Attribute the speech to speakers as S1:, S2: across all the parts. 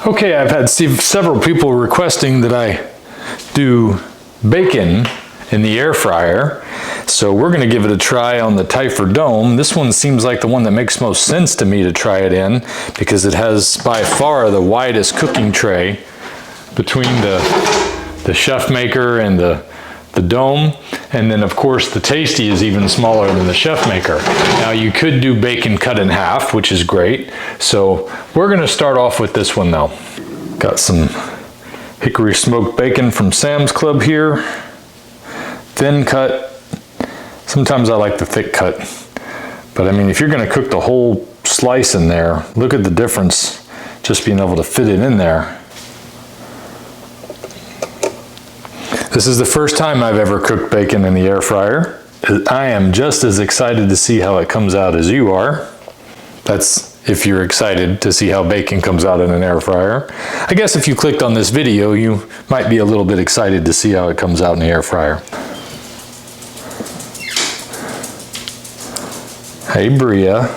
S1: Okay, I've had several people requesting that I do bacon in the air fryer. So we're gonna give it a try on the Typhur Dome. This one seems like the one that makes most sense to me to try it in because it has by far the widest cooking tray between the ChefMaker and the Dome. And then of course the Tastee is even smaller than the ChefMaker. Now you could do bacon cut in half, which is great. So we're gonna start off with this one though. Got some hickory smoked bacon from Sam's Club here. Thin cut. Sometimes I like the thick cut. But I mean, if you're gonna cook the whole slice in there, look at the difference just being able to fit it in there. This is the first time I've ever cooked bacon in the air fryer. I am just as excited to see how it comes out as you are. That's if you're excited to see how bacon comes out in an air fryer. I guess if you clicked on this video, you might be a little bit excited to see how it comes out in the air fryer. Hey, Bria.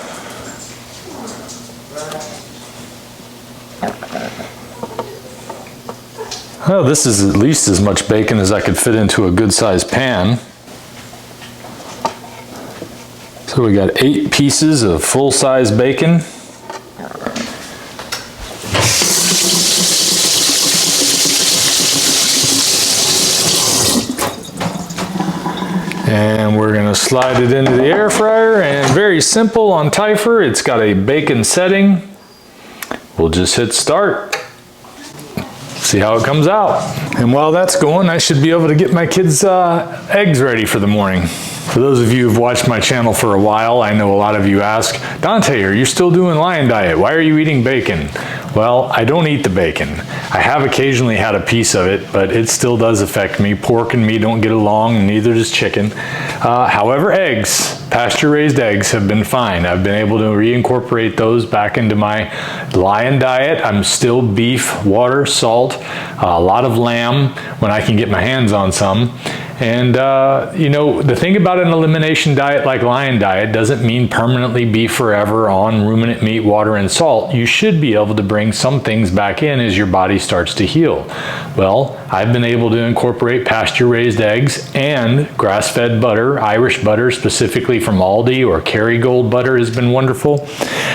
S1: Well, this is at least as much bacon as I could fit into a good-sized pan. So we got 8 pieces of full-size bacon. And we're gonna slide it into the air fryer, and very simple on Typhur, it's got a bacon setting. We'll just hit start. See how it comes out. And while that's going, I should be able to get my kids' eggs ready for the morning. For those of you who've watched my channel for a while, I know a lot of you ask, Dante, are you still doing lion diet? Why are you eating bacon? Well, I don't eat the bacon. I have occasionally had a piece of it, but it still does affect me. Pork and me don't get along, and neither does chicken. However, eggs, pasture-raised eggs have been fine. I've been able to reincorporate those back into my lion diet. I'm still beef, water, salt, a lot of lamb when I can get my hands on some. And you know, the thing about an elimination diet like lion diet doesn't mean permanently be forever on ruminant meat, water, and salt. You should be able to bring some things back in as your body starts to heal. Well, I've been able to incorporate pasture-raised eggs and grass-fed butter. Irish butter, specifically from Aldi, or Kerrygold butter has been wonderful.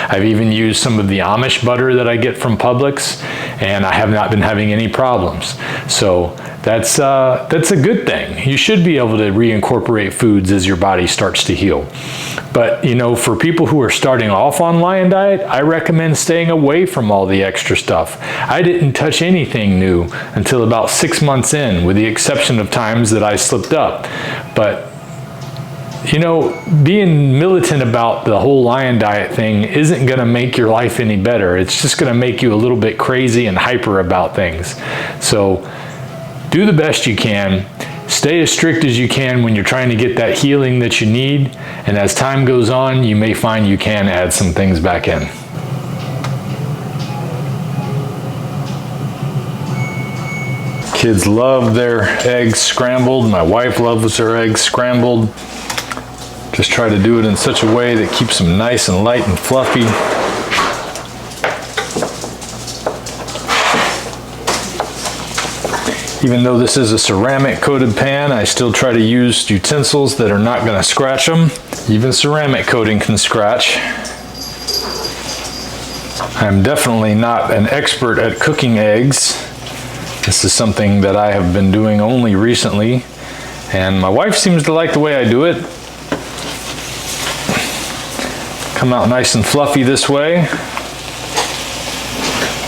S1: I've even used some of the Amish butter that I get from Publix, and I have not been having any problems. So that's a good thing. You should be able to reincorporate foods as your body starts to heal. But you know, for people who are starting off on lion diet, I recommend staying away from all the extra stuff. I didn't touch anything new until about 6 months in, with the exception of times that I slipped up. But you know, being militant about the whole lion diet thing isn't gonna make your life any better. It's just gonna make you a little bit crazy and hyper about things. So do the best you can. Stay as strict as you can when you're trying to get that healing that you need. And as time goes on, you may find you can add some things back in. Kids love their eggs scrambled. My wife loves her eggs scrambled. Just try to do it in such a way that keeps them nice and light and fluffy. Even though this is a ceramic coated pan, I still try to use utensils that are not going to scratch them. Even ceramic coating can scratch. I'm definitely not an expert at cooking eggs. This is something that I have been doing only recently, and my wife seems to like the way I do it. Come out nice and fluffy this way.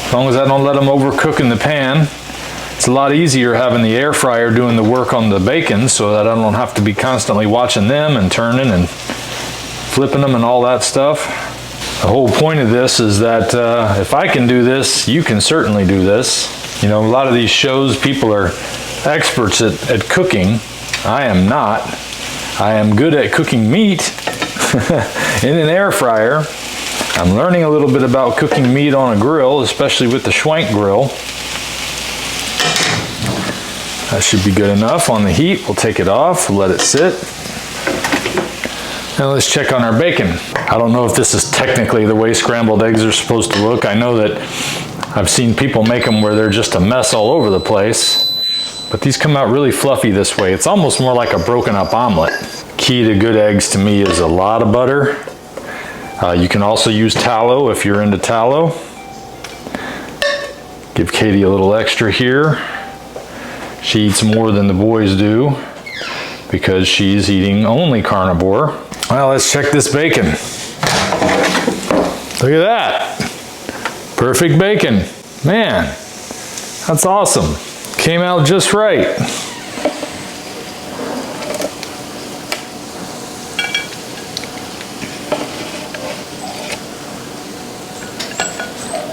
S1: As long as I don't let them overcook in the pan. It's a lot easier having the air fryer doing the work on the bacon, so that I don't have to be constantly watching them and turning and flipping them and all that stuff. The whole point of this is that if I can do this, you can certainly do this. You know, a lot of these shows, people are experts at cooking. I am not. I am good at cooking meat in an air fryer. I'm learning a little bit about cooking meat on a grill, especially with the Schwank grill. That should be good enough on the heat. We'll take it off, we'll let it sit. Now let's check on our bacon. I don't know if this is technically the way scrambled eggs are supposed to look. I know that I've seen people make them where they're just a mess all over the place. But these come out really fluffy this way. It's almost more like a broken up omelet. Key to good eggs to me is a lot of butter. You can also use tallow if you're into tallow. Give Katie a little extra here. She eats more than the boys do because she's eating only carnivore. Well, let's check this bacon. Look at that. Perfect bacon. Man, that's awesome. Came out just right.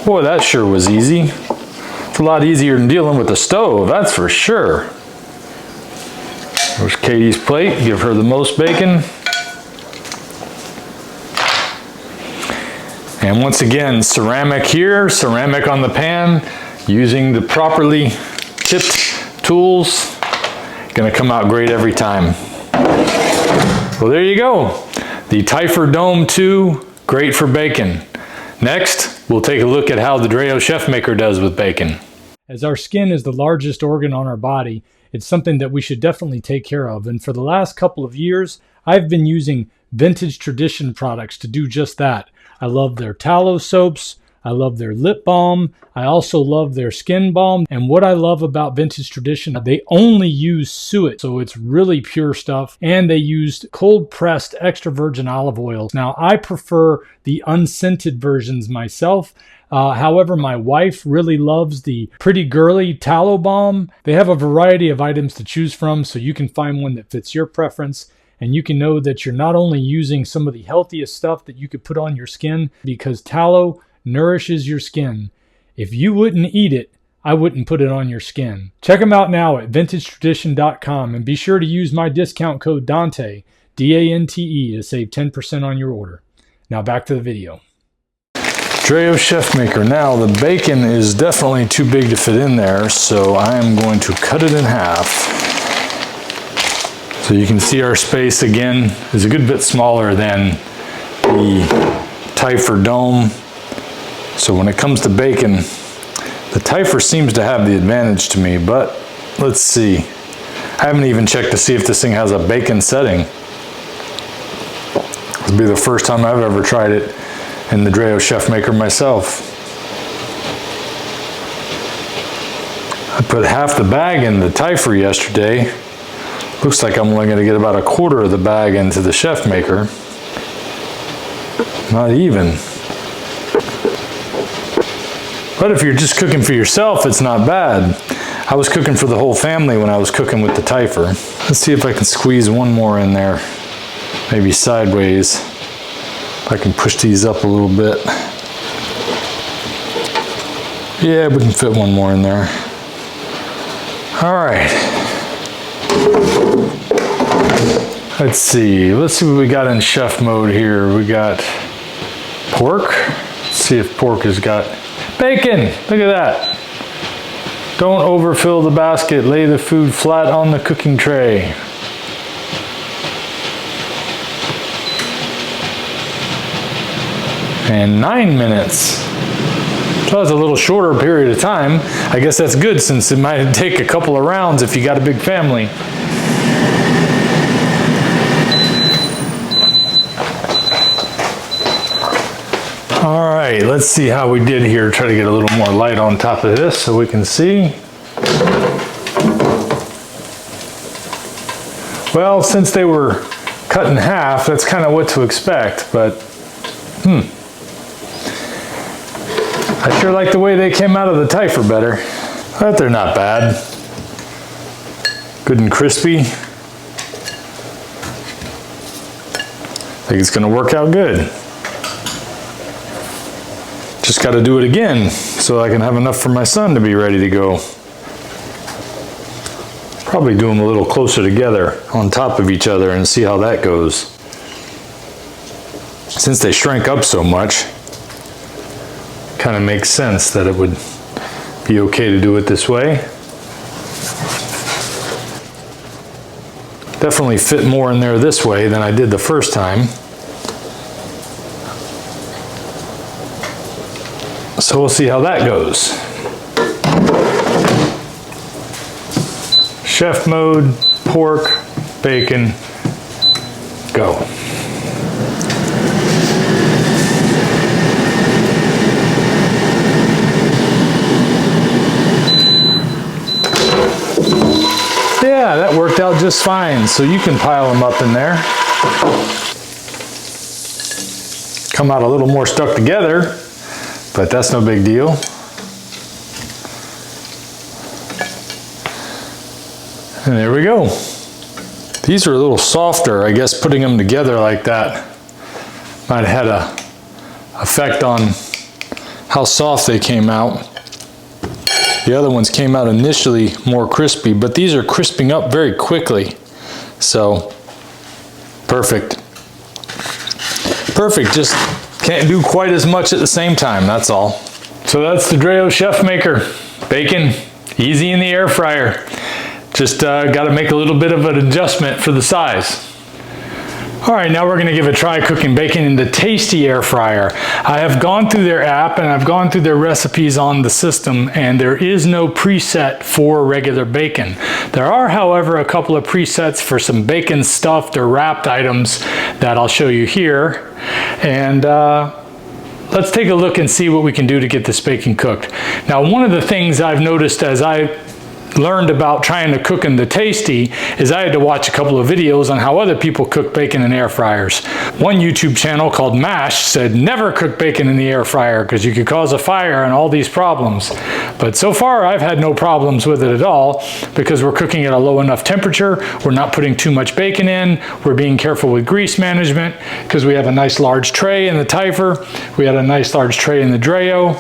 S1: Boy, that sure was easy. It's a lot easier than dealing with the stove, that's for sure. There's Katie's plate. Give her the most bacon. And once again, ceramic here, ceramic on the pan, using the properly tipped tools. Gonna come out great every time. Well, there you go. The Typhur Dome 2, great for bacon. Next, we'll take a look at how the Dreo ChefMaker does with bacon.
S2: As our skin is the largest organ on our body, it's something that we should definitely take care of. And for the last couple of years, I've been using Vintage Tradition products to do just that. I love their tallow soaps. I love their lip balm. I also love their skin balm. And what I love about Vintage Tradition, they only use suet, so it's really pure stuff. And they used cold pressed extra virgin olive oil. Now, I prefer the unscented versions myself. However, my wife really loves the Pretty Girly tallow balm. They have a variety of items to choose from, so you can find one that fits your preference. And you can know that you're not only using some of the healthiest stuff that you could put on your skin, because tallow nourishes your skin. If you wouldn't eat it, I wouldn't put it on your skin. Check them out now at vintagetradition.com and be sure to use my discount code Dante, D-A-N-T-E, to save 10% on your order. Now back to the video.
S1: Dreo ChefMaker. Now the bacon is definitely too big to fit in there, so I am going to cut it in half. So you can see our space again is a good bit smaller than the Typhur Dome. So when it comes to bacon, the Typhur seems to have the advantage to me, but let's see. I haven't even checked to see if this thing has a bacon setting. This will be the first time I've ever tried it in the Dreo ChefMaker myself. I put half the bag in the Typhur yesterday. Looks like I'm only going to get about a quarter of the bag into the ChefMaker. Not even. But if you're just cooking for yourself, it's not bad. I was cooking for the whole family when I was cooking with the Typhur. Let's see if I can squeeze one more in there. Maybe sideways. If I can push these up a little bit. Yeah, we can fit one more in there. All right. Let's see what we got in chef mode here. We got pork. Let's see if pork has got bacon. Look at that. Don't overfill the basket. Lay the food flat on the cooking tray. And 9 minutes. So that's a little shorter period of time. I guess that's good since it might take a couple of rounds if you got a big family. All right, let's see how we did here. Try to get a little more light on top of this so we can see. Well, since they were cut in half, that's kind of what to expect, but I sure like the way they came out of the Typhur better. But they're not bad. Good and crispy. I think it's gonna work out good. Just got to do it again so I can have enough for my son to be ready to go. Probably do them a little closer together on top of each other and see how that goes. Since they shrank up so much, kind of makes sense that it would be okay to do it this way. Definitely fit more in there this way than I did the first time. So we'll see how that goes. Chef mode, pork, bacon, go. Yeah, that worked out just fine. So you can pile them up in there. Come out a little more stuck together, but that's no big deal. And there we go. These are a little softer. I guess putting them together like that might have had an effect on how soft they came out. The other ones came out initially more crispy, but these are crisping up very quickly. So, perfect. Perfect, just can't do quite as much at the same time, that's all. So that's the Dreo ChefMaker. Bacon, easy in the air fryer. Just got to make a little bit of an adjustment for the size. All right, now we're going to give a try cooking bacon in the Tastee air fryer. I have gone through their app and I've gone through their recipes on the system, and there is no preset for regular bacon. There are, however, a couple of presets for some bacon stuffed or wrapped items that I'll show you here. And let's take a look and see what we can do to get this bacon cooked. Now, one of the things I've noticed as I learned about trying to cook in the Tastee is I had to watch a couple of videos on how other people cook bacon in air fryers. One YouTube channel called MASH said never cook bacon in the air fryer because you could cause a fire and all these problems. But so far I've had no problems with it at all because we're cooking at a low enough temperature, we're not putting too much bacon in, we're being careful with grease management because we have a nice large tray in the Typhur, we had a nice large tray in the Dreo.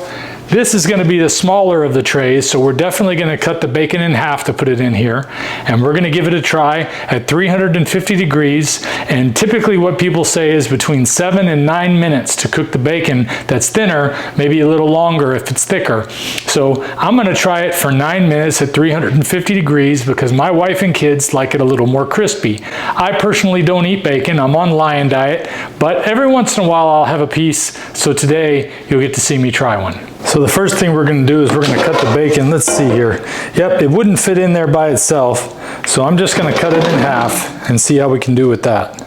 S1: This is going to be the smaller of the trays, so we're definitely going to cut the bacon in half to put it in here. And we're going to give it a try at 350 degrees. And typically what people say is between 7 and 9 minutes to cook the bacon that's thinner, maybe a little longer if it's thicker. So I'm going to try it for 9 minutes at 350 degrees because my wife and kids like it a little more crispy. I personally don't eat bacon. I'm on lion diet, but every once in a while I'll have a piece. So today you'll get to see me try one. So the first thing we're going to do is we're going to cut the bacon. Let's see here. Yep, it wouldn't fit in there by itself. So I'm just going to cut it in half and see how we can do with that.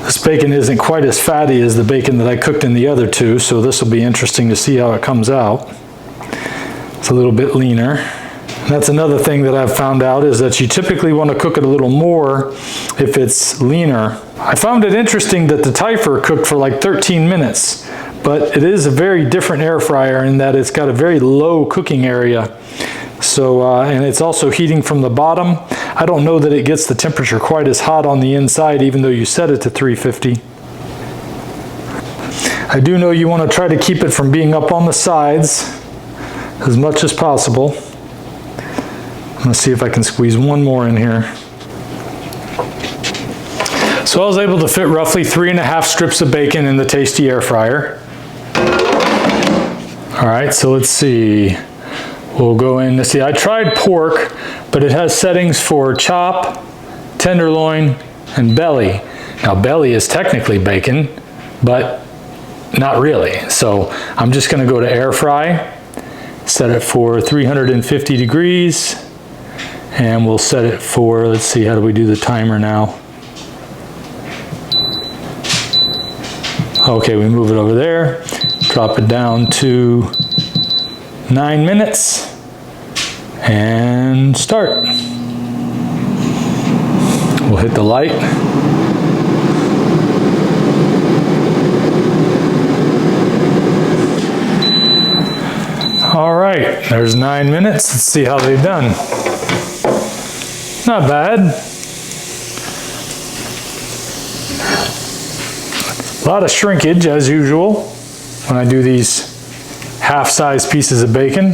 S1: This bacon isn't quite as fatty as the bacon that I cooked in the other two, so this will be interesting to see how it comes out. It's a little bit leaner. That's another thing that I've found out is that you typically want to cook it a little more if it's leaner. I found it interesting that the Typhur cooked for like 13 minutes, but it is a very different air fryer in that it's got a very low cooking area. So, and it's also heating from the bottom. I don't know that it gets the temperature quite as hot on the inside even though you set it to 350. I do know you want to try to keep it from being up on the sides as much as possible. I'm going to see if I can squeeze one more in here. So I was able to fit roughly 3.5 strips of bacon in the Tastee air fryer. All right, so let's see. We'll go in to see. I tried pork, but it has settings for chop, tenderloin, and belly. Now belly is technically bacon, but not really. So I'm just going to go to air fry, set it for 350 degrees. And we'll set it for, let's see, how do we do the timer now? Okay, we move it over there, drop it down to 9 minutes, and start. We'll hit the light. All right, there's 9 minutes. Let's see how they've done. Not bad. A lot of shrinkage as usual when I do these half-size pieces of bacon.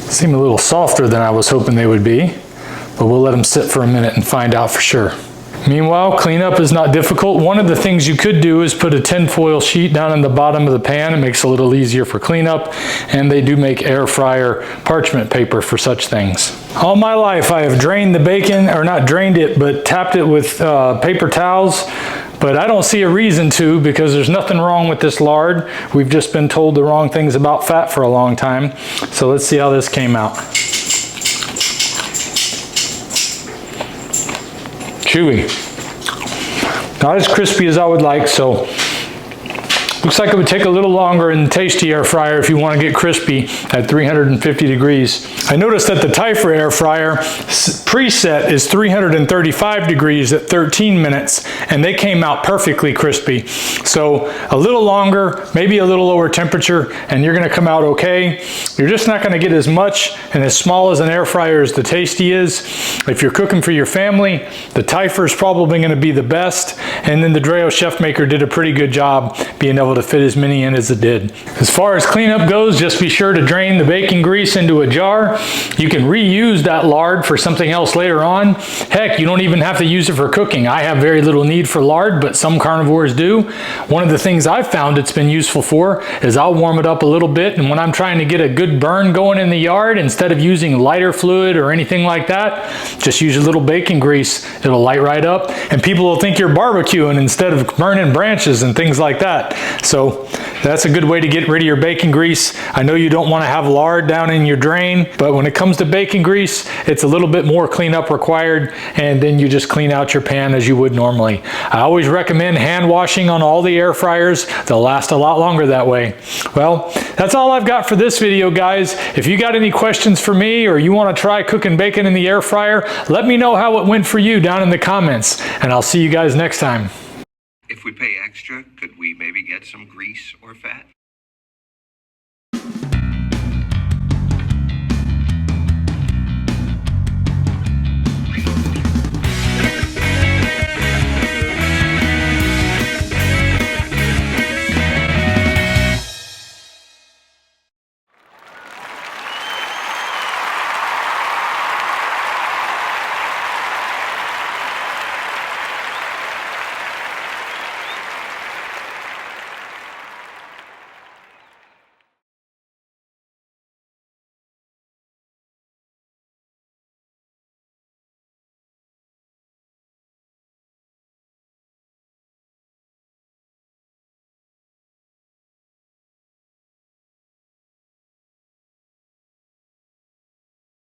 S1: Seem a little softer than I was hoping they would be, but we'll let them sit for a minute and find out for sure.
S2: Meanwhile, cleanup is not difficult. One of the things you could do is put a tinfoil sheet down in the bottom of the pan. It makes it a little easier for cleanup, and they do make air fryer parchment paper for such things. All my life I have drained the bacon, or not drained it, but tapped it with paper towels. But I don't see a reason to, because there's nothing wrong with this lard. We've just been told the wrong things about fat for a long time. So let's see how this came out. Chewy. Not as crispy as I would like, so looks like it would take a little longer in the Tastee air fryer if you want to get crispy at 350 degrees. I noticed that the Typhur air fryer preset is 335 degrees at 13 minutes, and they came out perfectly crispy. So a little longer, maybe a little lower temperature, and you're going to come out okay. You're just not going to get as much and as small as an air fryer as the Tastee is. If you're cooking for your family, the Typhur is probably going to be the best, and then the Dreo ChefMaker did a pretty good job being able to fit as many in as it did. As far as cleanup goes, just be sure to drain the bacon grease into a jar. You can reuse that lard for something else later on. Heck, you don't even have to use it for cooking. I have very little need for lard, but some carnivores do. One of the things I've found it's been useful for is I'll warm it up a little bit, and when I'm trying to get a good burn going in the yard, instead of using lighter fluid or anything like that, just use a little bacon grease. It'll light right up, and people will think you're barbecuing instead of burning branches and things like that. So that's a good way to get rid of your bacon grease. I know you don't want to have lard down in your drain, but when it comes to bacon grease, it's a little bit more cleanup required, and then you just clean out your pan as you would normally. I always recommend hand washing on all the air fryers. They'll last a lot longer that way. Well, that's all I've got for this video, guys. If you got any questions for me, or you want to try cooking bacon in the air fryer, let me know how it went for you down in the comments, and I'll see you guys next time.
S3: If we pay extra, could we maybe get some grease or fat?